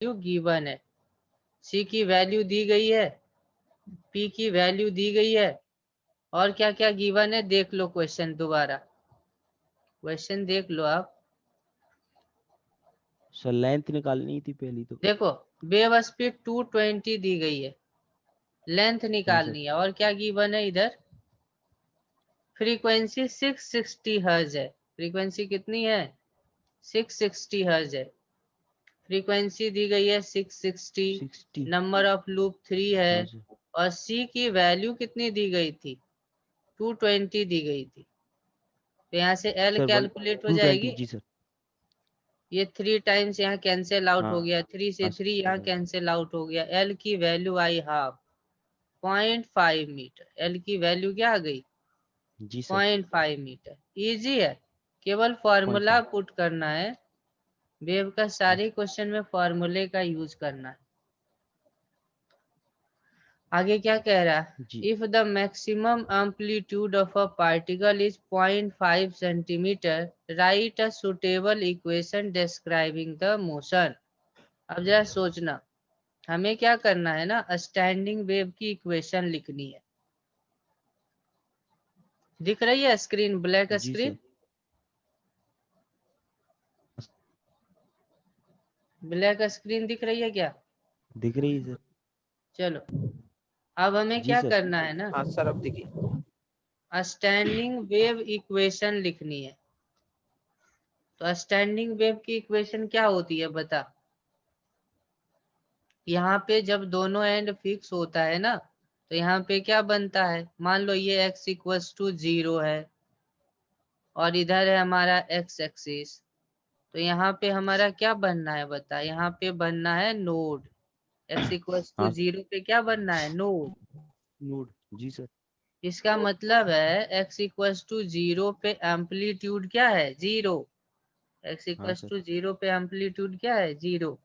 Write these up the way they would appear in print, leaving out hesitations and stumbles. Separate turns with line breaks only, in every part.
Value given है, सी की value दी गई है, पी की वैल्यू दी गई है, और क्या क्या गिवन है देख लो। क्वेश्चन दोबारा क्वेश्चन देख लो आप।
सर लेंथ निकालनी थी पहली तो।
देखो वेव स्पीड 220 दी गई है, लेंथ
हाँ सर।
निकालनी है, और क्या गिवन है इधर, फ्रीक्वेंसी 660 हर्ज है। फ्रीक्वेंसी कितनी है, 660 हर्ज है। फ्रीक्वेंसी दी गई है 660,
60।
नंबर ऑफ लूप 3 है,
हाँ सर।
और सी की वैल्यू कितनी दी गई थी, 220 दी गई थी। तो यहाँ से एल
सर
कैलकुलेट हो
220
जाएगी।
जी सर।
ये 3 टाइम्स यहाँ कैंसिल आउट हो
हाँ
गया, 3 से
हाँ
3 यहाँ
सर।
कैंसिल आउट हो गया। एल की वैल्यू आई हाफ 0.5 मीटर। एल की वैल्यू क्या आ गई,
जी सर।
0.5 मीटर। इजी है, केवल फॉर्मूला
0.5
पुट करना है। वेव का सारे क्वेश्चन में फॉर्मूले का यूज करना है। आगे क्या कह रहा है,
जी
if the maximum amplitude of a particle is 0.5 centimetre right a suitable equation describing the motion. अब जरा सोचना, हमें क्या करना है ना, स्टैंडिंग वेव की इक्वेशन लिखनी है। दिख रही है स्क्रीन, ब्लैक
जी
स्क्रीन,
सर।
ब्लैक स्क्रीन दिख रही है क्या?
दिख रही है सर।
चलो अब हमें
जी
क्या
सर।
करना है ना,
हाँ सर अब देखिए।
स्टैंडिंग वेव इक्वेशन लिखनी है। तो स्टैंडिंग वेव की इक्वेशन क्या होती है बता। यहाँ पे जब दोनों एंड फिक्स होता है ना, तो यहाँ पे क्या बनता है, मान लो ये x इक्वल्स टू 0 है, और इधर है हमारा x एक्सिस। तो यहाँ पे हमारा क्या बनना है बता, यहाँ पे बनना है नोड। x इक्वल्स टू
हाँ
0 पे क्या बनना है, नोड।
नोड। जी सर।
इसका मतलब है x इक्वल्स टू 0 पे एम्पलीट्यूड क्या है, 0। x
हाँ
इक्वल्स
सर।
टू 0 पे एम्पलीट्यूड क्या है, 0।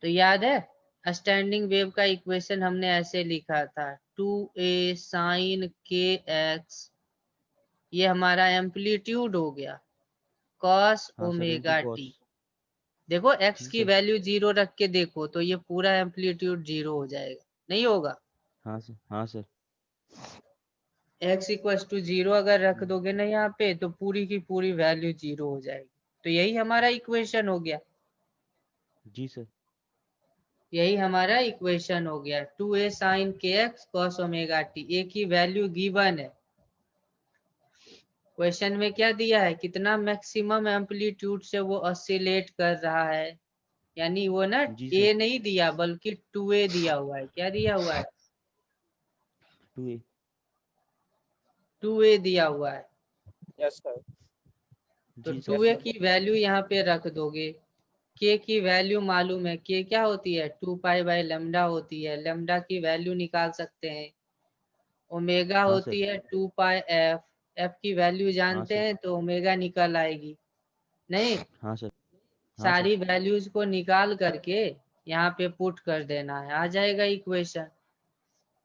तो याद है स्टैंडिंग वेव का इक्वेशन हमने ऐसे लिखा था, 2a साइन के एक्स, ये हमारा एम्पलीट्यूड हो गया, कॉस
हाँ sir into
omega
cos.
T. देखो x
जी
की
सर।
वैल्यू 0 रख के देखो तो ये पूरा एम्पलीट्यूड 0 हो जाएगा, नहीं होगा।
हाँ सर। हाँ सर।
x इक्वल्स टू 0 अगर रख दोगे ना यहाँ पे, तो पूरी की पूरी वैल्यू 0 हो जाएगी। तो यही हमारा इक्वेशन हो गया,
जी सर।
यही हमारा इक्वेशन हो गया, 2a साइन के एक्स कॉस ओमेगा टी। ए की वैल्यू गिवन है, क्वेश्चन में क्या दिया है, कितना मैक्सिमम एम्पलीट्यूड से वो ऑसिलेट कर रहा है। यानी वो ना
जी सर।
ए नहीं दिया बल्कि 2a दिया हुआ है। क्या दिया हुआ है,
2a।
2a दिया हुआ है।
Yes sir.
तो
जी सर।
2a की वैल्यू यहाँ पे रख दोगे। k की वैल्यू मालूम है, k क्या होती है, 2 पाई बाई लेमडा होती है। लेमडा की वैल्यू निकाल सकते हैं। ओमेगा
हाँ सर।
होती है 2 पाई एफ, एफ की वैल्यू
हाँ
जानते
सर।
हैं तो ओमेगा निकल आएगी। नहीं,
हाँ सर। हाँ सर।
सारी वैल्यूज को निकाल करके यहाँ पे पुट कर देना है, आ जाएगा इक्वेशन।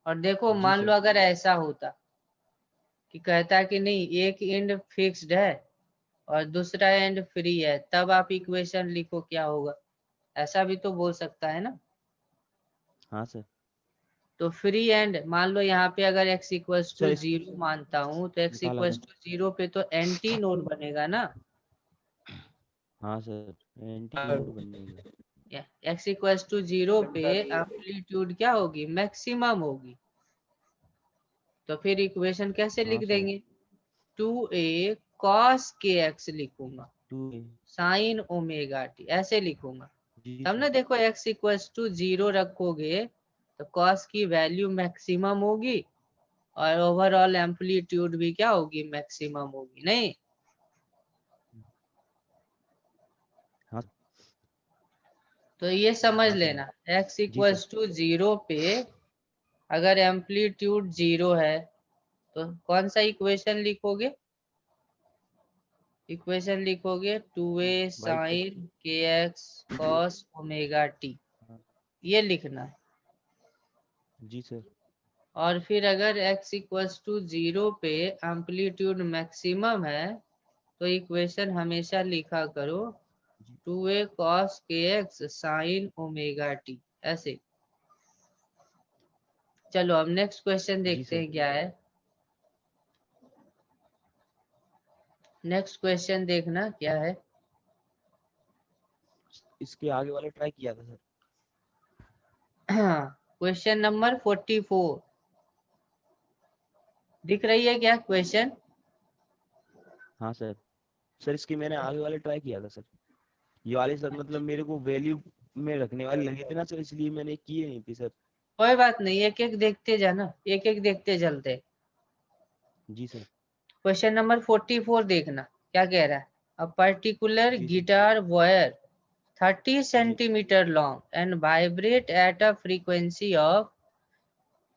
और देखो
जी
मान
सर।
लो अगर ऐसा होता कि कहता कि नहीं एक एंड फिक्स्ड है और दूसरा एंड फ्री है, तब आप इक्वेशन लिखो, क्या होगा, ऐसा भी तो बोल सकता है ना।
हाँ सर।
तो फ्री एंड मान लो यहाँ पे अगर x इक्वल्स
सर
टू
इस
0 मानता हूँ, तो x
निकाला था।
इक्वल्स टू 0 पे तो एंटी नोड बनेगा ना।
हाँ सर एंटी
हाँ
नोड बनेगा।
x इक्वल्स टू 0 पे
सर ये
एम्पलीट्यूड क्या होगी, मैक्सिमम होगी। तो फिर इक्वेशन कैसे
हाँ
लिख
सर।
देंगे, 2a cos kx लिखूंगा,
2a।
साइन ओमेगा टी ऐसे लिखूंगा।
जी
तब
सर।
ना देखो x इक्वल्स टू 0 रखोगे तो cos की वैल्यू मैक्सिमम होगी, और ओवरऑल एम्पलीट्यूड भी क्या होगी, मैक्सिमम होगी, नहीं।
हाँ।
तो ये समझ
हाँ सर।
लेना, x
जी सर।
इक्वल्स टू 0 पे अगर एम्पलीट्यूड 0 है तो कौन सा इक्वेशन लिखोगे, इक्वेशन लिखोगे 2a
वाई प्लस।
साइन के एक्स कॉस ओमेगा टी, ये लिखना है।
जी सर।
और फिर अगर x इक्वल्स टू 0 पे एम्पलीट्यूड मैक्सिमम है, तो इक्वेशन हमेशा लिखा करो 2a cos kx sin omega t, ऐसे। चलो अब नेक्स्ट क्वेश्चन
जी
देखते
सर।
हैं क्या है। नेक्स्ट क्वेश्चन देखना क्या है।
इसके आगे वाले ट्राई किया था सर।
क्वेश्चन नंबर 44 दिख रही है क्या क्वेश्चन?
हाँ सर। सर इसके मैंने आगे वाले ट्राई किया था सर। ये वाले सर मतलब मेरे को वैल्यू में रखने वाले लगे थे ना सर, इसलिए मैंने किए नहीं थे सर।
कोई बात नहीं, एक एक देखते जाना, एक एक देखते चलते।
जी सर।
क्वेश्चन नंबर 44 देखना क्या कह रहा है। अ पर्टिकुलर
जी सर।
गिटार वायर 30
जी
centimeter long and vibrate at a frequency of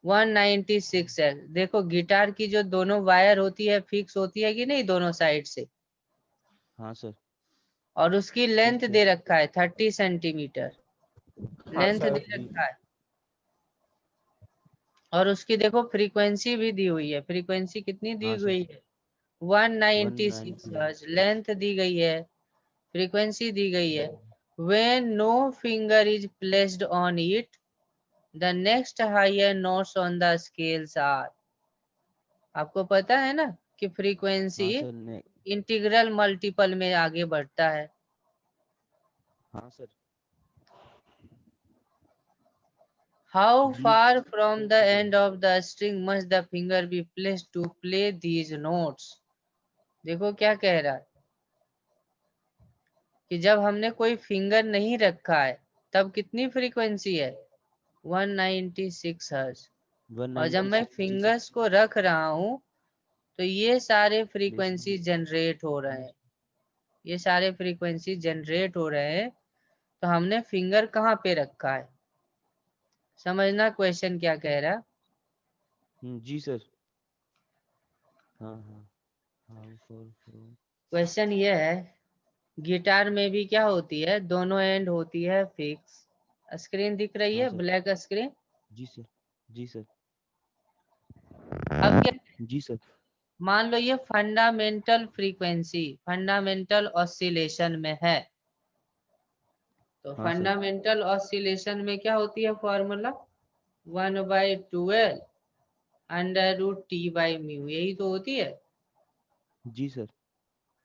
196 Hz। देखो गिटार की जो दोनों वायर होती है फिक्स होती है कि नहीं दोनों साइड से,
हाँ सर।
और उसकी लेंथ
ठीक है।
दे रखा है 30 सेंटीमीटर
हाँ
लेंथ दे
सर।
जी।
रखा है। और उसकी देखो फ्रीक्वेंसी भी दी हुई है, फ्रीक्वेंसी कितनी दी
हाँ सर।
हुई है 196
190।
हर्ट्ज, लेंथ दी गई है, फ्रीक्वेंसी दी गई है। when no finger is placed on it, the next higher notes on the scales are। आपको पता है ना कि फ्रीक्वेंसी
हाँ सर ने।
इंटीग्रल मल्टीपल में आगे बढ़ता है।
हाँ सर।
How
जी।
far from the end of the string must the finger be placed to play these notes। देखो क्या कह रहा है कि जब हमने कोई फिंगर नहीं रखा है तब कितनी फ्रीक्वेंसी है 196 हर्ट्ज, और जब मैं
196। जी सर।
फिंगर्स को रख रहा हूं तो ये सारे
प्लेस।
फ्रीक्वेंसी जनरेट हो रहे हैं, ये सारे फ्रीक्वेंसी जनरेट हो रहे हैं। तो हमने फिंगर कहाँ पे रखा है, समझना क्वेश्चन क्या कह रहा है।
जी सर। हाँ हाँ। हाँ फॉर।
क्वेश्चन ये है गिटार में भी क्या होती है, दोनों एंड होती है फिक्स। स्क्रीन दिख रही
हाँ
है,
सर।
Black screen.
जी सर। जी सर।
अब क्या,
जी सर।
मान लो ये फंडामेंटल फ्रीक्वेंसी फंडामेंटल ऑसिलेशन में है, तो
हाँ सर।
फंडामेंटल ऑसिलेशन में क्या होती है formula 1/12 under root T by mu, यही तो होती है।
जी सर।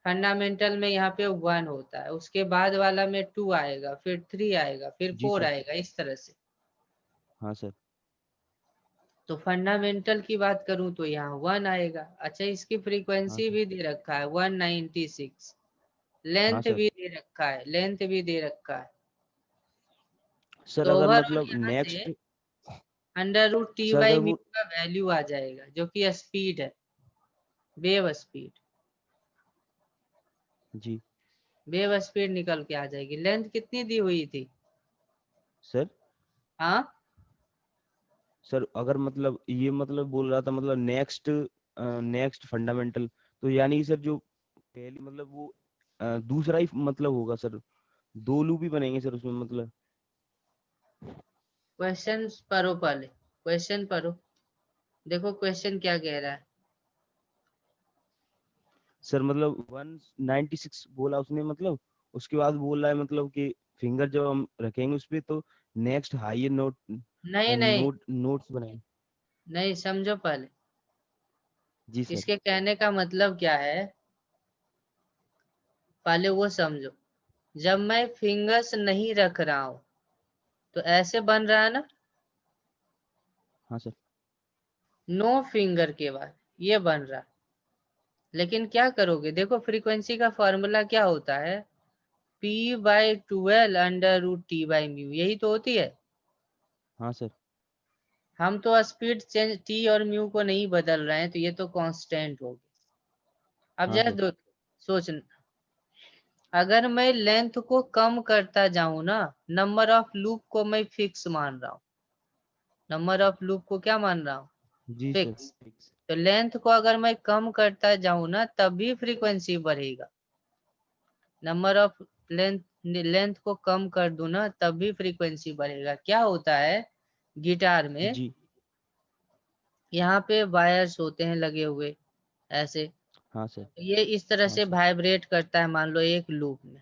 फंडामेंटल में यहाँ पे 1 होता है, उसके बाद वाला में 2 आएगा, फिर 3 आएगा, फिर
जी
4
सर।
आएगा, इस तरह से।
हाँ सर।
तो फंडामेंटल की बात करूं तो यहाँ 1 आएगा। अच्छा इसकी
हाँ
फ्रीक्वेंसी
सर।
भी दे रखा है 196,
हाँ
लेंथ
सर।
भी दे रखा है, लेंथ भी दे रखा है।
सर
तो
अगर
ओवरऑल
मतलब
यहाँ से
next.
Under root T
sir
by
अगर
म्यू
वो।
का वैल्यू आ जाएगा जो कि स्पीड है, वेव स्पीड।
जी।
वेव स्पीड निकल के आ जाएगी। लेंथ कितनी दी हुई थी?
सर।
हाँ
सर अगर मतलब ये मतलब बोल रहा था मतलब नेक्स्ट नेक्स्ट फंडामेंटल, तो यानी सर जो पहली मतलब वो दूसरा ही मतलब होगा सर। दो लूप ही बनेंगे सर उसमें मतलब।
क्वेश्चन पढ़ो, पहले क्वेश्चन पढ़ो, देखो क्वेश्चन क्या कह रहा है।
सर मतलब 196 बोला उसने मतलब, उसके बाद बोल रहा है मतलब कि फिंगर जब हम रखेंगे उस पे तो नेक्स्ट हाई नोट
नहीं नहीं
नोट्स बनाएंगे।
नहीं, समझो पहले,
जी सर।
इसके कहने का मतलब क्या है, पहले वो समझो। जब मैं फिंगर्स नहीं रख रहा हूं तो ऐसे बन रहा है ना,
हाँ सर।
नो फिंगर के बाद ये बन रहा है। लेकिन क्या करोगे, देखो फ्रीक्वेंसी का फॉर्मूला क्या होता है, p/12 under root T by mu, यही तो होती है।
हाँ सर।
हम तो स्पीड चेंज टी और म्यू को नहीं बदल रहे हैं, तो ये तो कांस्टेंट होगी। अब
हाँ
जरा
सर।
सोचना, अगर मैं लेंथ को कम करता जाऊं ना, नंबर ऑफ लूप को मैं फिक्स मान रहा हूं, नंबर ऑफ लूप को क्या मान रहा हूं,
जी सर।
फिक्स। तो लेंथ को अगर मैं कम करता जाऊं ना तब भी फ्रीक्वेंसी बढ़ेगा। नंबर ऑफ लेंथ लेंथ को कम कर दूं ना तब भी फ्रीक्वेंसी बढ़ेगा। क्या होता है गिटार में,
जी।
यहाँ पे वायर्स होते हैं लगे हुए ऐसे,
हाँ सर।
ये इस तरह
हाँ
से
सर।
वाइब्रेट करता है मान लो एक लूप में।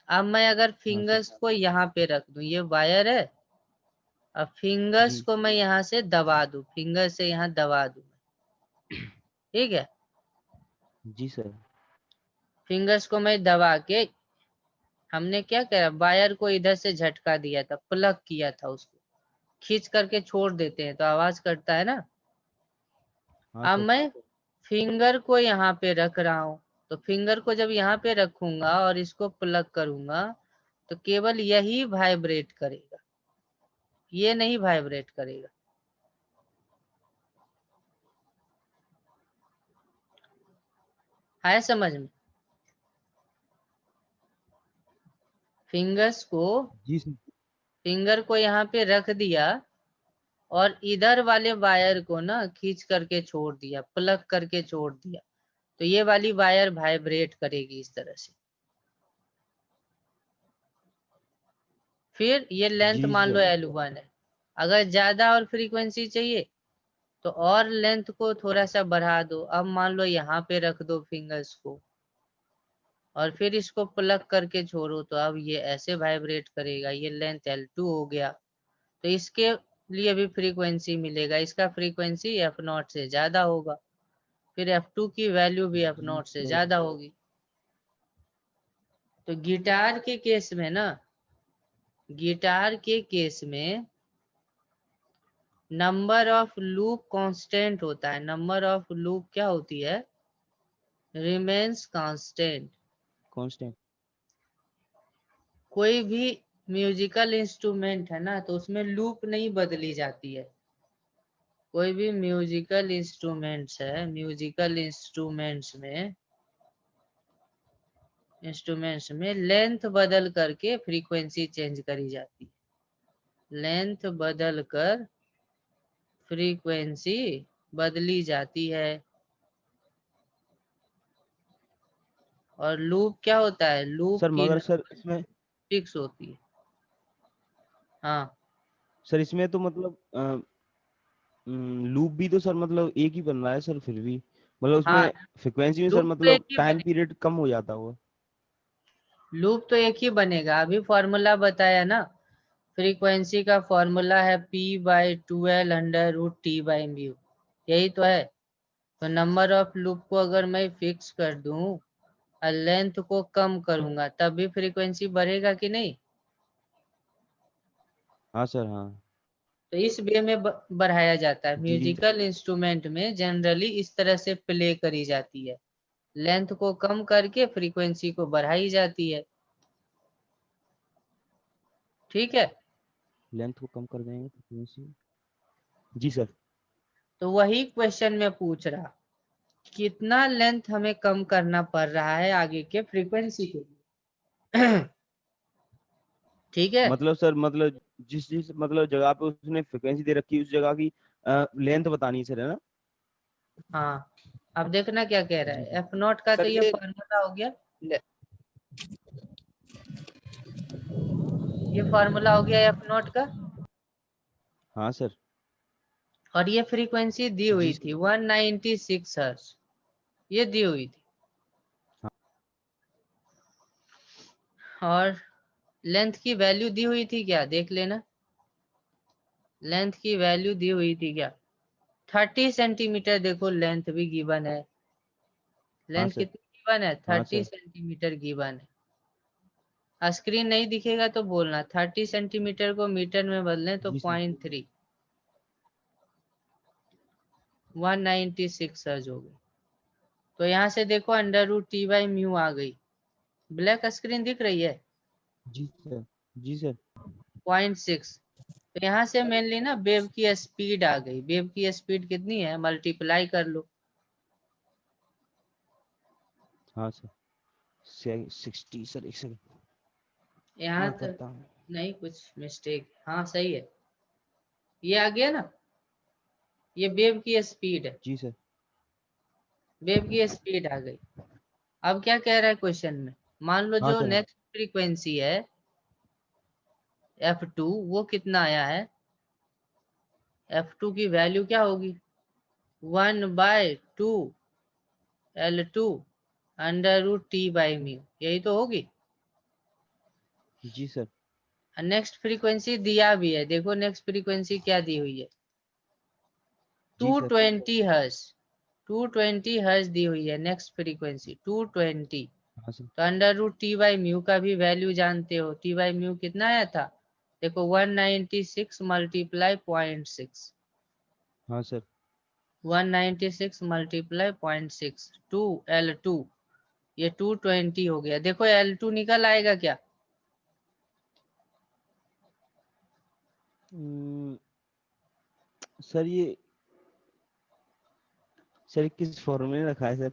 अब मैं अगर
हाँ
फिंगर्स
सर
को यहाँ पे रख दूं, ये वायर है, अब फिंगर्स
जी
को मैं यहाँ से दबा दूं, फिंगर से यहाँ दबा दूं, ठीक है।
जी सर
फिंगर्स को मैं दबा के, हमने क्या करा, वायर को इधर से झटका दिया था, प्लग किया था उसको, खींच करके छोड़ देते हैं तो आवाज करता है ना।
हाँ
अब
सर
मैं फिंगर को यहाँ पे रख रहा हूँ, तो फिंगर को जब यहाँ पे रखूंगा और इसको प्लग करूंगा तो केवल यही वाइब्रेट करेगा, ये नहीं वाइब्रेट करेगा। है समझ में? फिंगर्स को,
जी सर
फिंगर को यहाँ पे रख दिया और इधर वाले वायर को ना खींच करके छोड़ दिया, प्लग करके छोड़ दिया, तो ये वाली वायर वाइब्रेट करेगी इस तरह से। फिर ये लेंथ
जी
मान लो
सर
L1 है, अगर ज्यादा और फ्रीक्वेंसी चाहिए तो और लेंथ को थोड़ा सा बढ़ा दो, अब मान लो यहाँ पे रख दो फिंगर्स को और फिर इसको प्लग करके छोड़ो, तो अब ये ऐसे वाइब्रेट करेगा, ये लेंथ L2 हो गया। तो इसके लिए भी फ्रीक्वेंसी मिलेगा, इसका फ्रीक्वेंसी F0 से ज्यादा होगा, फिर F2 की वैल्यू भी
जी
F0 से
सर
ज्यादा होगी। तो गिटार के केस में ना, गिटार के केस में नंबर ऑफ लूप कांस्टेंट होता है, नंबर ऑफ लूप क्या होती है, रिमेन्स कांस्टेंट।
कांस्टेंट
कोई भी म्यूजिकल इंस्ट्रूमेंट है ना, तो उसमें लूप नहीं बदली जाती है। कोई भी म्यूजिकल इंस्ट्रूमेंट्स है, म्यूजिकल इंस्ट्रूमेंट्स में लेंथ बदल करके फ्रीक्वेंसी चेंज करी जाती है, लेंथ बदल कर फ्रीक्वेंसी बदली जाती है। और लूप क्या होता है, लूप
सर
की
मगर सर
नंबर
इसमें
फिक्स होती है। हाँ
सर इसमें तो मतलब लूप भी तो सर मतलब एक ही बन रहा है सर फिर भी मतलब
हाँ,
उसमें फ्रिक्वेंसी में सर
लूप तो एक
मतलब
ही
टाइम
बनेगा,
पीरियड कम हो जाता होगा।
लूप तो एक ही बनेगा, अभी फॉर्मूला बताया ना, फ्रीक्वेंसी का फॉर्मूला है P/12 √T/μ, यही तो है। तो नंबर ऑफ लूप को अगर मैं फिक्स कर दूं और लेंथ को कम करूंगा तब भी फ्रीक्वेंसी बढ़ेगा कि नहीं।
हाँ सर हाँ
तो इस वे में बढ़ाया जाता है,
जी
म्यूजिकल इंस्ट्रूमेंट में जनरली इस तरह से प्ले करी जाती है, लेंथ को कम करके फ्रीक्वेंसी को बढ़ाई जाती है, ठीक है।
लेंथ को कम कर देंगे फ्रिक्वेंसी। जी सर
तो वही क्वेश्चन में पूछ रहा, कितना लेंथ हमें कम करना पड़ रहा है आगे के फ्रीक्वेंसी के लिए। ठीक है।
मतलब सर मतलब जिस जिस मतलब जगह पे उसने फ्रिक्वेंसी दे रखी है उस जगह की लेंथ बतानी है सर है ना।
हाँ, अब देखना क्या कह रहा
जी
है,
सर
F0 का तो
सर
ये
ये
फॉर्मूला हो गया, ये फॉर्मूला हो गया F0 का,
हाँ सर
और ये फ्रीक्वेंसी दी
जी
हुई
सर
थी 196 हर्ट्ज, ये दी हुई थी।
हाँ
और लेंथ की वैल्यू दी हुई थी क्या, देख लेना, लेंथ की वैल्यू दी हुई थी क्या, 30 सेंटीमीटर, देखो लेंथ भी गिवन है,
हाँ
लेंथ
सर
कितनी गिवन है,
हाँ
30
सर
सेंटीमीटर गिवन है। स्क्रीन नहीं दिखेगा तो बोलना, 30 सेंटीमीटर को मीटर में बदलें तो
जी सर
0.3, 196 हर्ट्ज हो गई। तो यहाँ से देखो √T/μ आ गई, ब्लैक स्क्रीन दिख रही है,
जी सर जी सर
0.6। तो यहाँ से मेनली ना वेव की स्पीड आ गई, वेव की स्पीड कितनी है, मल्टीप्लाई कर लो।
हाँ सर 60 सर एक सेकंड
यहाँ
नोट
तक
करता हूँ।
नहीं, कुछ मिस्टेक, हाँ सही है, ये आ गया ना, ये वेव की स्पीड है,
जी सर
वेव की स्पीड आ गई। अब क्या कह रहा है क्वेश्चन में, मान लो
हाँ
जो
सर हाँ
नेक्स्ट फ्रीक्वेंसी है F2, वो कितना आया है, F2 की वैल्यू क्या होगी, 1/2 L2 √T/μ, यही तो होगी।
जी सर।
नेक्स्ट फ्रीक्वेंसी दिया भी है, देखो नेक्स्ट फ्रीक्वेंसी क्या दी हुई है,
जी सर।
220 हर्ट्ज, 220 हर्ट्ज दी हुई है नेक्स्ट फ्रीक्वेंसी 220।
हाँ सर।
तो under root T by mu का भी वैल्यू जानते हो, टी बाई म्यू कितना आया था, देखो 196 मल्टीप्लाई 0.6,
हाँ सर।
196 मल्टीप्लाई 0.6 2L2, ये 220 हो गया। देखो L2 निकल आएगा क्या,
सर ये सर किस फॉर्मूले में रखा है सर?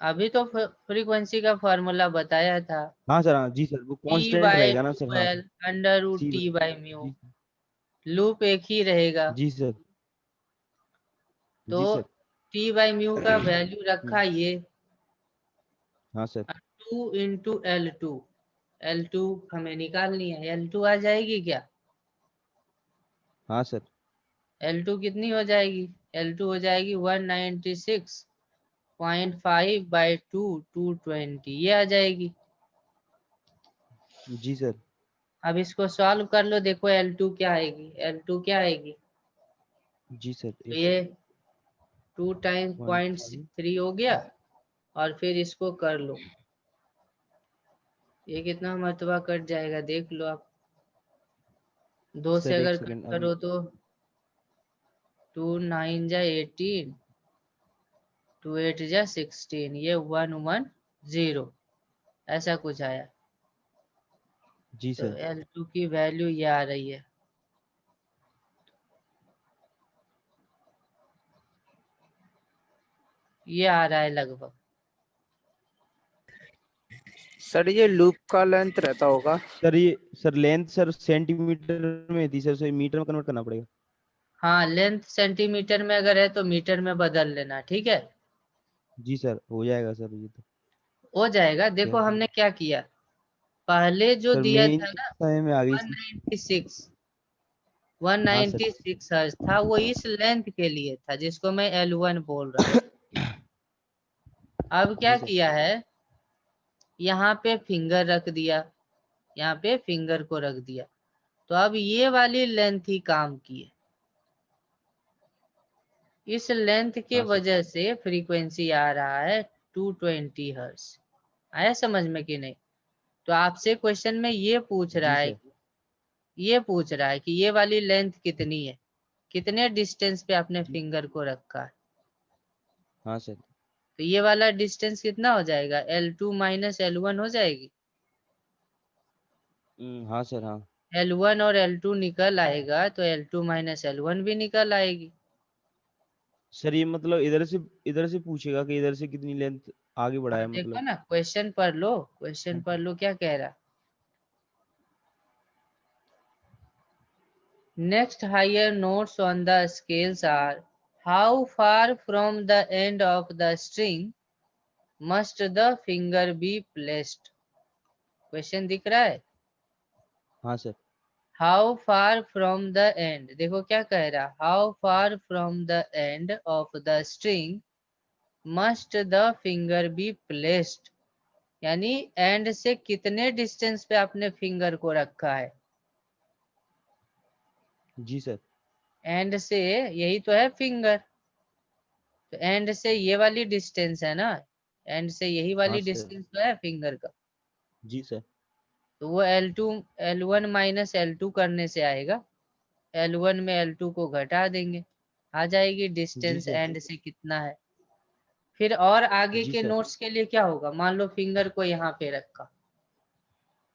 अभी तो फ्रीक्वेंसी का फॉर्मूला बताया था,
हाँ सर, हाँ जी सर, वो
टी
कांस्टेंट
बाई
रहेगा ना सर?
टू
हाँ
L
sir.
Under root
C
T by mu,
जी
लूप एक ही रहेगा।
जी सर।
तो
जी सर।
टी बाई म्यू का वैल्यू रखा
हम्म,
ये
हाँ सर।
2 × L2, L2 हमें निकालनी है, L2 आ जाएगी क्या,
हाँ सर।
L2 कितनी हो जाएगी, L2 हो जाएगी 196.5 बाई 220, ये आ जाएगी।
जी सर।
अब इसको सॉल्व कर लो, देखो L2 क्या आएगी, L2 क्या आएगी,
जी सर।
तो
एक
ये 2 टाइम्स
1.5।
0.3 हो गया, और फिर इसको कर लो, ये कितना मरतबा कट जाएगा देख लो आप, 2 से
सर एक
अगर कट
सेकंड अभी।
करो तो 2 9 जा 18, 2 8 जा 16, ये 110 ऐसा कुछ आया।
जी
तो
सर।
L2 की वैल्यू ये आ रही है, ये आ रहा है लगभग।
सर ये लूप का लेंथ रहता होगा।
सर ये सर लेंथ सर सेंटीमीटर में थी सर, मीटर में कन्वर्ट करना पड़ेगा।
हाँ लेंथ सेंटीमीटर में अगर है तो मीटर में बदल लेना, ठीक है,
जी सर, हो जाएगा सर ये तो।
हो जाएगा। देखो
क्या
हमने क्या किया, पहले जो
सर
दिया
मेन
था ना
समय में आ गई सर।
196,
हाँ सर।
196 हर्ट्ज था, वो इस लेंथ के लिए था जिसको मैं L1 बोल रहा हूँ। अब
जी
क्या
सर।
किया है, यहाँ पे फिंगर रख दिया, यहाँ पे फिंगर को रख दिया, तो अब ये वाली लेंथ ही काम की है, इस लेंथ के
हाँ सर।
वजह से फ्रीक्वेंसी आ रहा है 220 हर्ट्ज। आया समझ में कि नहीं, तो आपसे क्वेश्चन में ये पूछ रहा
जी
है,
सर।
ये पूछ रहा है कि ये वाली लेंथ कितनी है, कितने डिस्टेंस पे आपने
जी
फिंगर को रखा है,
हाँ सर।
तो ये वाला डिस्टेंस कितना हो जाएगा, L2 माइनस L1 हो जाएगी,
हाँ सर। हाँ
L1 और L2 निकल आएगा तो L2 माइनस L1 भी निकल आएगी।
सर, ये मतलब इधर से पूछेगा कि इधर से कितनी लेंथ आगे
हाँ
बढ़ाया
देखो
मतलब।
ना, क्वेश्चन पढ़ लो, क्वेश्चन पढ़ लो क्या कह रहा। Next higher notes on the scales are, how far from the end of the string must the finger be placed? Question दिख रहा है,
हाँ sir.
how far from the end, देखो क्या कह रहा, how far from the end of the string must the finger be placed, यानी and से कितने डिस्टेंस पे आपने फिंगर को रखा है,
जी सर।
एंड से यही तो है फिंगर, तो एंड से ये वाली डिस्टेंस है ना, एंड से यही
हाँ
वाली
सर।
डिस्टेंस तो है फिंगर का,
जी सर।
तो वो L2 L1 माइनस L2 करने से आएगा, L1 में L2 को घटा देंगे, आ जाएगी
जी
डिस्टेंस
सर।
एंड से कितना है। फिर और आगे
जी
के
सर।
नोट्स के लिए क्या होगा, मान लो फिंगर को यहाँ पे रखा,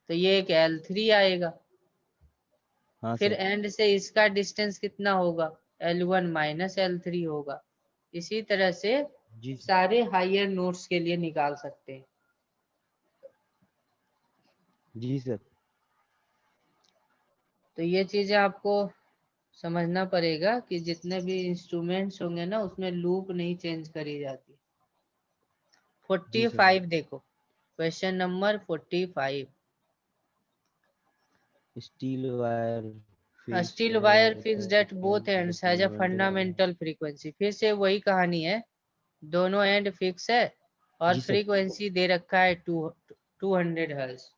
तो ये एक L3 आएगा,
हाँ
फिर
सर।
एंड से इसका डिस्टेंस कितना होगा, L1 माइनस L3 होगा। इसी तरह से
जी
सारे हायर नोट्स के लिए निकाल सकते हैं।
जी सर।
तो ये चीजें आपको समझना पड़ेगा कि जितने भी इंस्ट्रूमेंट्स होंगे ना उसमें लूप नहीं चेंज करी जाती।
जी सर।
45 देखो, question number 45,
steel wire
steel wire
fixed
fixed at both
at the
ends has a
fundamental.
Fundamental frequency, फिर से वही कहानी है, दोनों एंड फिक्स है और
जी सर।
फ्रीक्वेंसी दे रखा है 200 hertz.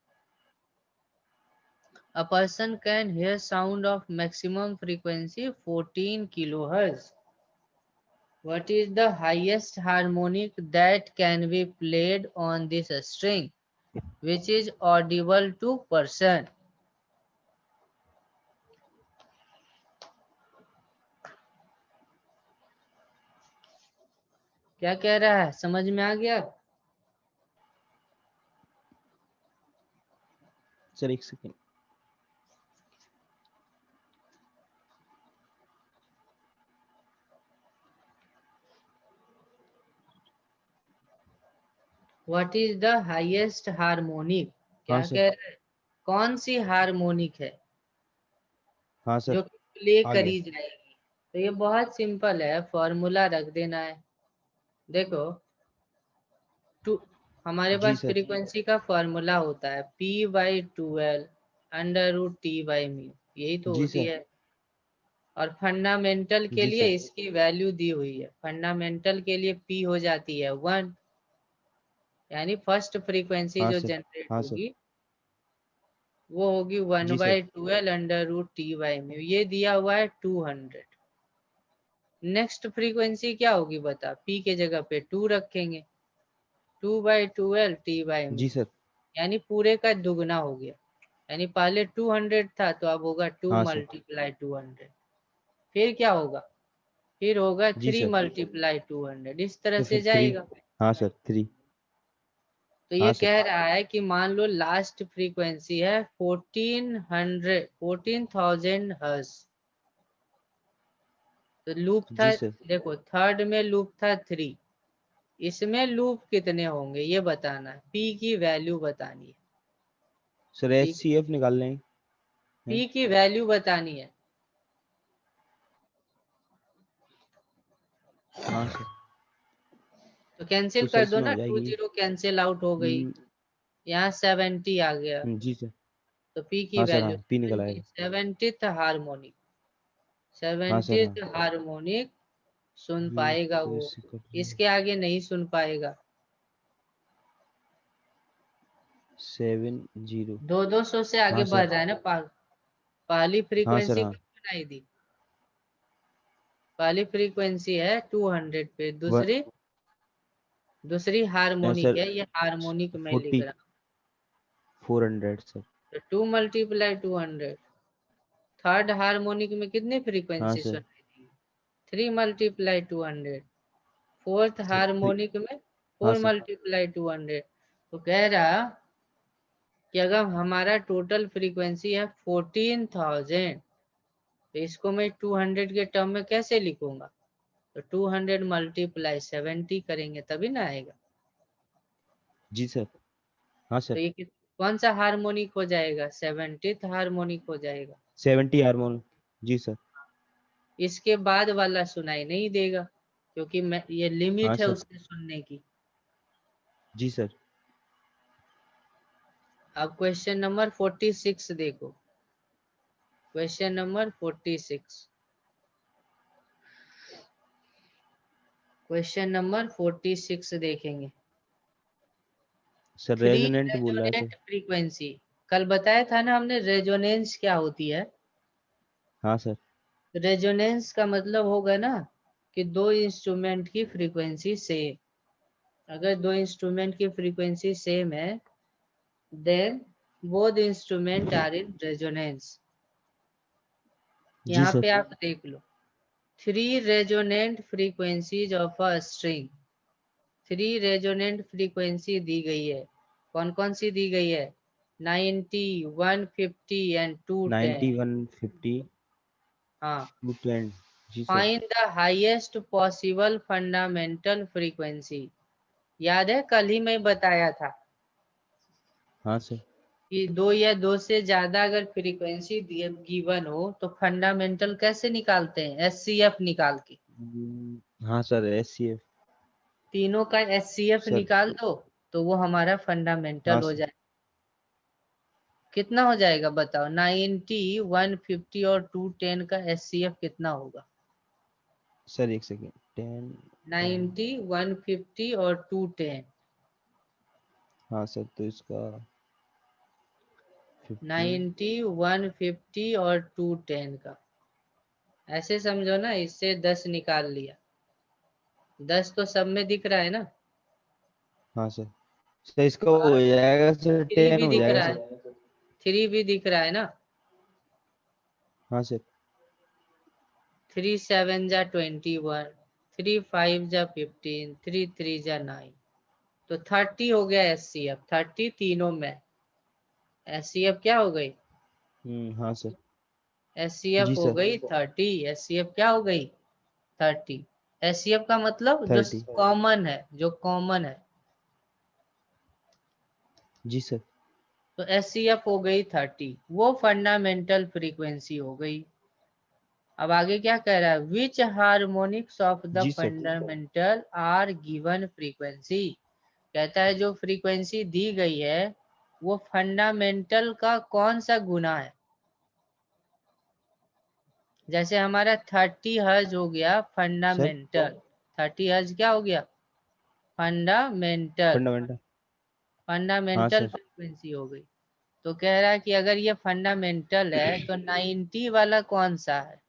A person can hear sound of maximum frequency 14 kilohertz. What is the highest harmonic that can be played on this string, which is audible to person? क्या कह रहा है, समझ में आ गया?
सर एक second.
What is the highest harmonic? क्या
हाँ
कह
सर।
रहा है? कौन सी हार्मोनिक है
हाँ सर
जो प्ले
आ
करी
गया।
जाएगी? तो ये बहुत सिंपल है, फॉर्मूला रख देना है। देखो, टू हमारे
जी
पास
सर।
फ्रीक्वेंसी का फॉर्मूला होता है P/2L √T/μ, यही तो
जी
होती
सर।
है। और फंडामेंटल के
जी
लिए
सर।
इसकी वैल्यू दी हुई है। फंडामेंटल के लिए P हो जाती है 1, यानी फर्स्ट फ्रीक्वेंसी
हाँ
जो
सर।
जनरेट
हाँ सर।
होगी वो होगी 1
जी सर।
By 12 √T/μ। ये दिया हुआ है 200। नेक्स्ट फ्रीक्वेंसी क्या होगी बता? P के जगह पे 2 रखेंगे, 2/12 T/μ,
जी सर।
यानी पूरे का दुगना हो गया। यानी पहले 200 था तो अब होगा 2
हाँ सर।
मल्टीप्लाई 200। फिर क्या होगा? फिर होगा
जी
3
सर।
मल्टीप्लाई 200। इस तरह
तो
से
फिर 3।
जाएगा।
हाँ सर 3।
तो ये
हाँ सर।
कह रहा है कि मान लो लास्ट फ्रीक्वेंसी है 14,000 हर्ट्ज। तो लूप था,
जी सर।
देखो थर्ड में लूप था 3, इसमें लूप कितने होंगे ये बताना है, P की वैल्यू बतानी है।
सर
P,
HCF निकालने हैं।
P की वैल्यू बतानी है।
हाँ सर
तो कैंसिल
कुछ
कर दो
इसमें
ना,
हो
2
जाएगी।
0 कैंसिल आउट हो गई। यहाँ 70 आ गया,
जी सर।
तो P की
हाँ सर।
वैल्यू
हाँ P निकल आएगा।
70th harmonic.
हाँ सर। हाँ
70th हार्मोनिक सुन
ये
पाएगा
तो
वो,
ऐसे कर रहे हैं।
इसके आगे नहीं सुन पाएगा।
70।
200 से आगे
हाँ
बढ़
सर।
रहा है ना। पहली
हाँ सर।
फ्रीक्वेंसी
हाँ
कब सुनाई दी? पहली फ्रीक्वेंसी है 200 पे,
वन
दूसरी हार्मोनिक
सर
है, ये हार्मोनिक में लिख
40
रहा हूँ।
400 सर।
तो 2 मल्टीप्लाई 200। थर्ड हार्मोनिक में कितनी
हाँ
फ्रीक्वेंसी
सर।
सुनाई दी? 3 मल्टीप्लाई 200। फोर्थ
सर
हार्मोनिक में
हाँ
4
सर।
मल्टीप्लाई 200। तो कह रहा कि अगर हमारा टोटल फ्रीक्वेंसी है 14,000, तो इसको मैं 200 के टर्म में कैसे लिखूंगा? तो 200 मल्टीप्लाई 70 करेंगे तभी ना आएगा।
जी सर। हाँ
तो
सर
ये कौन सा हार्मोनिक हो जाएगा? 70th हार्मोनिक हो जाएगा।
70 हार्मोन। जी सर।
इसके बाद वाला सुनाई नहीं देगा, क्योंकि ये
हाँ
लिमिट है
सर।
उसके सुनने की।
जी सर।
अब क्वेश्चन नंबर 46 देखो। Question number 46। क्वेश्चन नंबर 46 देखेंगे।
सर
फ्री
रेजोनेंट बोल रहा है सर।
रेजोनेंट फ्रीक्वेंसी, कल बताया था ना हमने रेजोनेंस क्या होती है।
हाँ सर।
रेजोनेंस का मतलब होगा ना कि दो इंस्ट्रूमेंट की फ्रीक्वेंसी सेम। अगर दो इंस्ट्रूमेंट की फ्रीक्वेंसी सेम है, then both instrument are in resonance।
जी
यहाँ
सर।
पे आप देख लो, 3 resonant frequencies of a string। 3 resonant frequency दी गई है। कौन कौन सी दी गई है? 90, 150 and 210।
90 150
हाँ।
210। जी sir.
Find the highest possible fundamental frequency. याद है कल ही मैं बताया था
हाँ सर।
कि 2 या 2 से ज्यादा अगर फ्रीक्वेंसी गिवन हो तो फंडामेंटल कैसे निकालते हैं? SCF निकाल के।
हाँ सर HCF।
तीनों का SCF
सर
निकाल दो तो वो हमारा
हाँ
फंडामेंटल हो
सर।
जाए। कितना हो जाएगा बताओ? 90, 150 और 210 का SCF कितना होगा?
सर एक सेकेंड 10 10।
90, 150 और 210।
हाँ सर, तो इसका 50
90, 150 और 210 का। ऐसे समझो ना, इससे 10 निकाल लिया। 10 तो सब में दिख रहा है ना।
हाँ सर इसका
और
हो जाएगा सर,
3
10
भी
हो
दिख
जाएगा
रहा
सर।
है, 3 भी दिख रहा है ना।
हाँ सर
3 7 जा 21, 3 5 जा 15, 3 3 जा 9, तो 30 हो गया एचसीएफ। 30 तीनों में। एचसीएफ क्या हो गई?
हाँ सर।
एचसीएफ
जी
हो
सर।
गई 30। एचसीएफ क्या हो गई? 30। एचसीएफ का मतलब जो
30।
कॉमन है, जो कॉमन है।
जी सर।
तो एचसीएफ हो गई 30, वो फंडामेंटल फ्रीक्वेंसी हो गई। अब आगे क्या कह रहा है? विच हार्मोनिक्स ऑफ द
जी sir.
Fundamental are given frequency. कहता है जो फ्रीक्वेंसी दी गई है वो फंडामेंटल का कौन सा गुना है। जैसे हमारा 30 हर्ज हो गया
सर
फंडामेंटल। 30 हर्ज क्या हो गया? फंडामेंटल।
फंडामेंटल। हाँ
फंडामेंटल
सर।
फ्रीक्वेंसी हो गई। तो कह रहा है कि अगर ये फंडामेंटल है तो 90 वाला कौन सा है?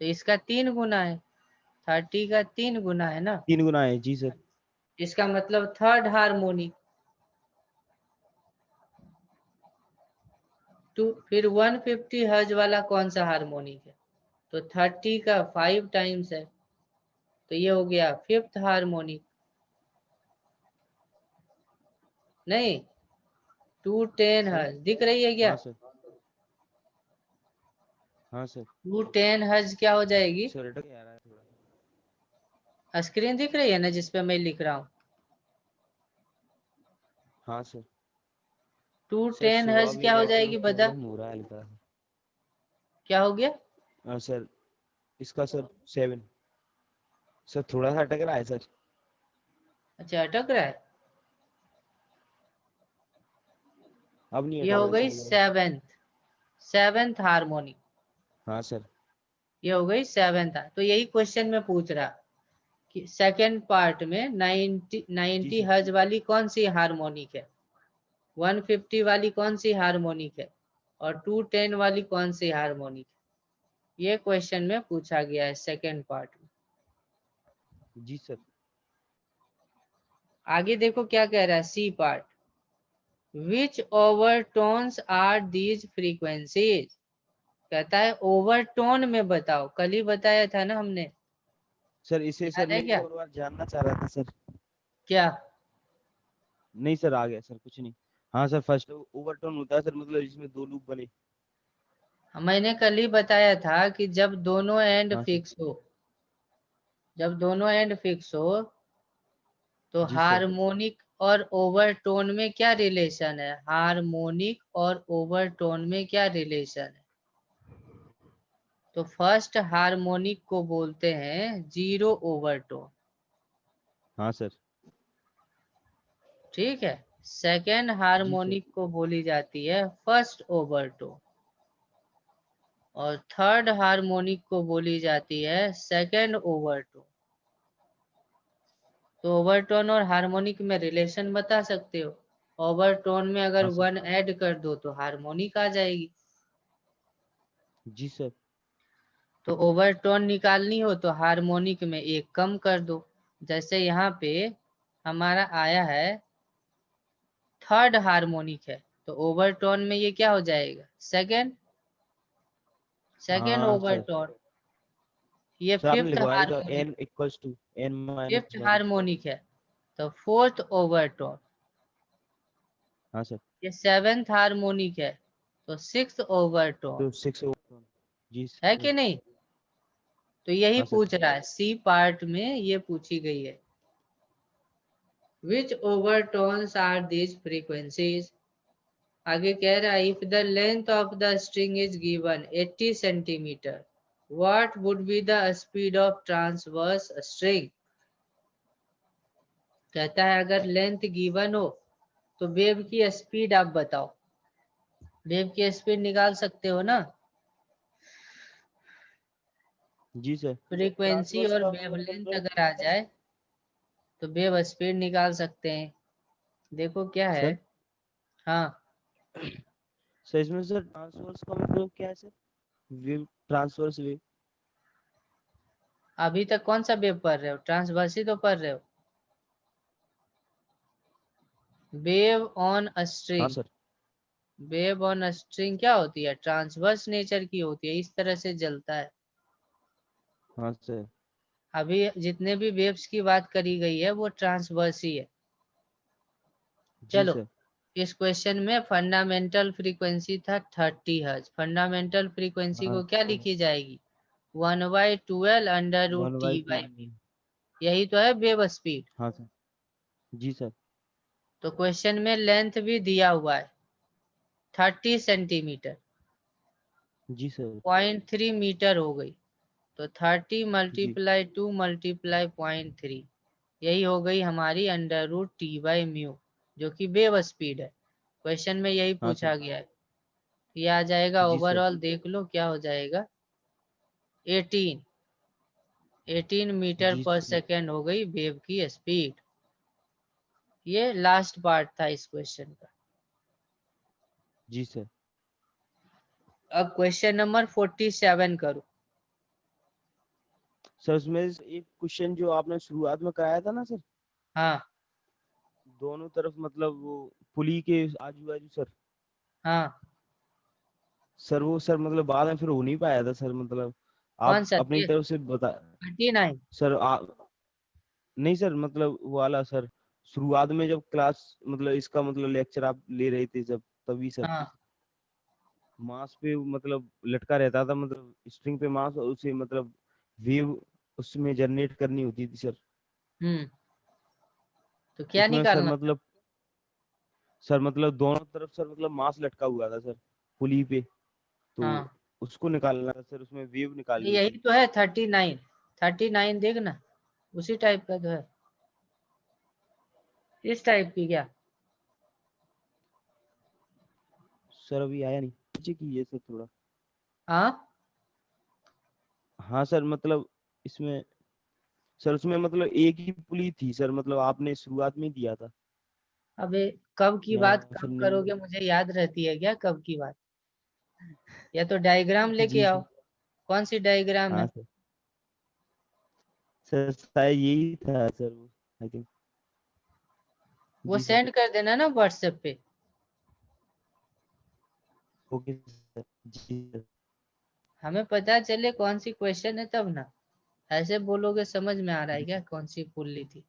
तो इसका 3 गुना है। 30 का 3 गुना है ना।
3 गुना है। जी सर।
इसका मतलब थर्ड हार्मोनिक। टू फिर 150 हर्ज वाला कौन सा हार्मोनिक है? तो 30 का 5 टाइम्स है, तो ये हो गया फिफ्थ हार्मोनिक। नहीं, 210
सर
हर्ज दिख रही है क्या?
हाँ सर। हाँ सर।
210 हर्ज क्या हो जाएगी?
सर अटक आ रहा है थोड़ा।
स्क्रीन दिख रही है ना जिसपे मैं लिख रहा हूँ?
हाँ सर। सर
210
स्लो
हर्ज
अभी
क्या हो
नेटवर्क
जाएगी बता?
प्रॉब्लम हो रहा है हल्का।
क्या हो गया?
सर इसका सर 7। सर थोड़ा सा अटक रहा है सर।
अच्छा, अटक रहा है।
अब नहीं
ये
अटक
हो
रहा
गई
सर।
Seventh harmonic.
हाँ सर।
ये हो गई सेवेंथ। तो यही क्वेश्चन में पूछ रहा कि सेकंड पार्ट में 90
जी
90
सर।
हर्ज वाली कौन सी हार्मोनिक है, 150 वाली कौन सी हार्मोनिक है, और 210 वाली कौन सी हार्मोनिक है। ये क्वेश्चन में पूछा गया है सेकंड पार्ट में।
जी सर।
आगे देखो क्या कह रहा है C part. Which overtones are these frequencies. कहता है ओवरटोन में बताओ। कल ही बताया था ना हमने,
सर इसे सर
याद है
मैं
क्या?
एक और बार जानना चाह रहा था सर।
क्या?
नहीं सर, आ गया सर, कुछ नहीं। हाँ सर, फर्स्ट ओवरटोन होता है सर, मतलब इसमें 2 लूप बने।
मैंने कल ही बताया था कि जब दोनों एंड
हाँ सर।
फिक्स हो, जब दोनों एंड फिक्स हो तो
जी सर।
हार्मोनिक और ओवरटोन में क्या रिलेशन है? हार्मोनिक और ओवरटोन में क्या रिलेशन है? तो फर्स्ट हार्मोनिक को बोलते हैं जीरो ओवरटोन।
हाँ सर।
ठीक है। सेकेंड
जी सर।
हार्मोनिक को बोली जाती है फर्स्ट ओवरटोन, और थर्ड हार्मोनिक को बोली जाती है सेकेंड ओवरटोन। तो ओवरटोन और हार्मोनिक में रिलेशन बता सकते हो। ओवरटोन में अगर
हाँ सर।
1 ऐड कर दो तो हार्मोनिक आ जाएगी।
जी सर।
तो ओवरटोन निकालनी हो तो हार्मोनिक में एक कम कर दो। जैसे यहाँ पे हमारा आया है थर्ड हार्मोनिक है, तो ओवरटोन में ये क्या हो जाएगा? सेकेंड। सेकेंड
हाँ सर।
ओवरटोन। ये
सर आपने
फिफ्थ
लिखवाया भी था
harmonic.
n equals to n
fifth
minus 1।
Harmonic है, तो फोर्थ ओवरटोन।
हाँ सर।
ये सेवेंथ हार्मोनिक है, तो सिक्स्थ ओवरटोन।
तो 6 ओवरटोन। जी
है
सर।
कि नहीं? तो यही
हाँ सर।
पूछ रहा है सी पार्ट में, ये पूछी गई है। विच ओवरटोन्स आर दीज फ्रीक्वेंसीज। आगे कह रहा है if the length of the string is given 80 centimetre, what would be the speed of transverse string. कहता है अगर लेंथ गिवन हो तो वेव की स्पीड आप बताओ। वेव की स्पीड निकाल सकते हो ना।
जी सर।
फ्रीक्वेंसी और वेवलेंथ अगर आ जाए तो वेव स्पीड निकाल सकते हैं। देखो क्या है।
सर
हाँ,
सर इसमें सर ट्रांसवर्स का मतलब क्या है सर? Wave, transverse wave.
अभी तक कौन सा वेव पढ़ रहे हो? ट्रांसवर्स ही तो पढ़ रहे हो। वेव ऑन अ
हाँ
string.
Sir.
Wave on a string क्या होती है? ट्रांसवर्स नेचर की होती है, इस तरह से जलता है।
हाँ सर।
अभी जितने भी वेव्स की बात करी गई है वो ट्रांसवर्स ही है।
जी
चलो,
सर।
इस क्वेश्चन में फंडामेंटल फ्रीक्वेंसी था 30 हर्ट्ज। फंडामेंटल फ्रीक्वेंसी
हाँ
को क्या लिखी जाएगी? 1/12 under root
one
T
by two.
By mu. यही तो है वेव स्पीड।
हाँ सर। जी सर।
तो क्वेश्चन में लेंथ भी दिया हुआ है 30 सेंटीमीटर।
जी सर।
0.3 मीटर हो गई। तो 30
जी
मल्टीप्लाई 2 मल्टीप्लाई 0.3, यही हो गई हमारी under root T by mu, जो कि वेव स्पीड है। क्वेश्चन में यही
हाँ सर।
पूछा गया है। ये आ जाएगा
जी सर।
ओवरऑल, देख लो क्या हो जाएगा। 18 मीटर
जी
पर
सर।
सेकेंड हो गई वेव की स्पीड। ये लास्ट पार्ट था इस क्वेश्चन का।
जी सर।
अब क्वेश्चन नंबर 47 करो।
सर उसमें एक क्वेश्चन जो आपने शुरुआत में कराया था ना सर,
हाँ
दोनों तरफ मतलब वो पुली के आजू बाजू सर।
हाँ।
सर वो सर मतलब बाद में फिर हो नहीं पाया था सर, मतलब
कौन
आप
सा
अपनी
ये
तरफ से बता।
39?
सर नहीं सर, मतलब वो वाला सर, शुरुआत में जब क्लास मतलब इसका मतलब लेक्चर आप ले रहे थे जब, तभी सर
हाँ।
मास पे मतलब लटका रहता था, मतलब स्ट्रिंग पे मास, और उसे मतलब वेव उसमें जनरेट करनी होती थी सर।
हम्म। तो क्या
उसमें सर
निकालना?
मतलब, सर मतलब दोनों तरफ सर मतलब मास लटका हुआ था सर पुली पे, तो
हाँ,
उसको निकालना था सर, उसमें वेव निकालनी
यही
थी।
तो है 39। 39 देखना, उसी टाइप का तो है। इस टाइप की क्या?
सर अभी आया नहीं, नीचे कीजिए सर थोड़ा।
हाँ।
हाँ सर मतलब इसमें, सर उसमें मतलब एक ही पुली थी सर, मतलब आपने शुरुआत में ही दिया था।
अबे, कब की
मैं
बात
सर
कब
नहीं।
करोगे? मुझे याद रहती है क्या कब की बात? या तो डायग्राम लेके
जी
आओ।
सर।
कौन सी डायग्राम
हाँ
है?
सर। सर शायद यही था सर वो, आई थिंक।
वो
जी सर।
सेंड कर देना ना व्हाट्सएप पे।
Okay sir. जी सर।
हमें पता चले कौन सी क्वेश्चन है तब ना। ऐसे बोलोगे समझ में आ रहा है
जी
क्या
सर।
कौन सी पुल ली थी?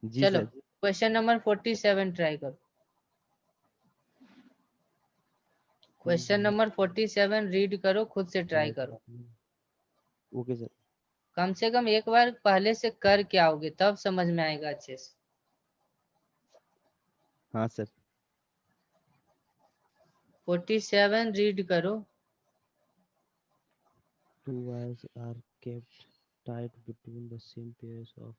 जी
चलो,
सर।
क्वेश्चन नंबर 47 ट्राई करो। क्वेश्चन नंबर 47 रीड करो, खुद से ट्राई करो।
Okay sir.
कम से कम एक बार पहले से कर के आओगे तब समझ में आएगा अच्छे से।
हाँ सर।
47 रीड करो।
Two wires are kept tight between the same pairs of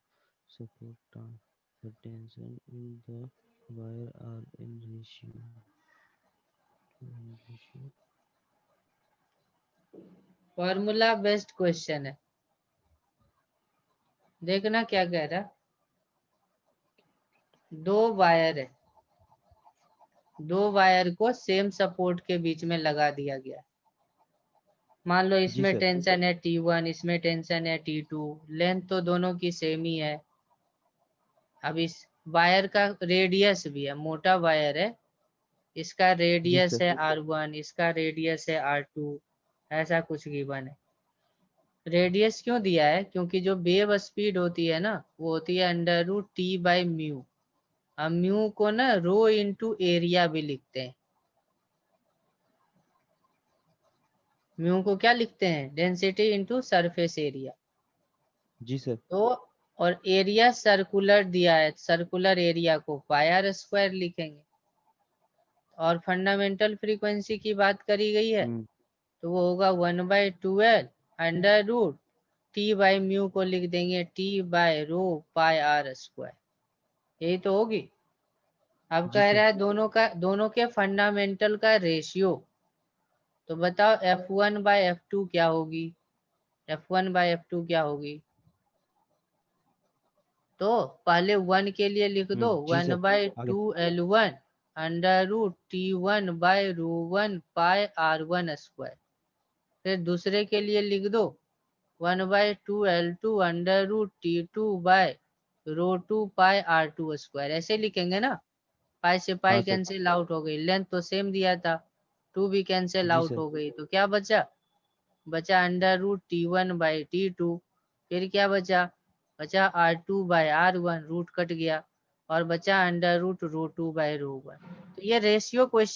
support arms. The tension in the wire are in ratio to one ratio.
Formula based question है। देखना क्या कह रहा। दो वायर है, दो वायर को सेम सपोर्ट के बीच में लगा दिया गया। मान लो
जी
इसमें
सर।
टेंशन है T1, इसमें टेंशन है T2। लेंथ तो दोनों की सेम ही है। अब इस वायर का रेडियस भी है, मोटा वायर है, इसका
जी
रेडियस
सर।
है R1, इसका रेडियस है R2। ऐसा कुछ गिवन है। रेडियस क्यों दिया है? क्योंकि जो वेव स्पीड होती है ना, वो होती है under root T by mu. अब म्यू को ना रो इंटू एरिया भी लिखते हैं। म्यू को क्या लिखते हैं? Density into surface area.
जी सर।
तो और एरिया सर्कुलर दिया है, सर्कुलर एरिया को पाई आर स्क्वायर लिखेंगे। और फंडामेंटल फ्रीक्वेंसी की बात करी गई है,
हम्म।
तो वो होगा 1/12 under root T by mu को लिख देंगे T by rho pi R square. यही तो होगी। अब
जी
कह
सर।
रहा है दोनों के फंडामेंटल का रेशियो। तो बताओ F1/F2 क्या होगी? F1/F2 क्या होगी? तो पहले 1 के लिए लिख दो
जी
1
सर
बाई
आगे
2L1 under root T1 by √1 pi R1 square. फिर दूसरे के लिए लिख दो 1 by 2L2 under root T2 by √2 pi R2 square. ऐसे लिखेंगे ना, पाई से
हाँ
पाई
सर
कैंसिल आउट हो गई, लेंथ तो सेम दिया था, 2 भी कैंसिल
जी
आउट
सर
हो गई, तो क्या बचा, बचा under root T1 by T2। फिर क्या बचा, बचा R2 by R1, root cut गया, और बचा अंडर रूट √2 बाई √1। तो ये रेशियो क्वेश्चन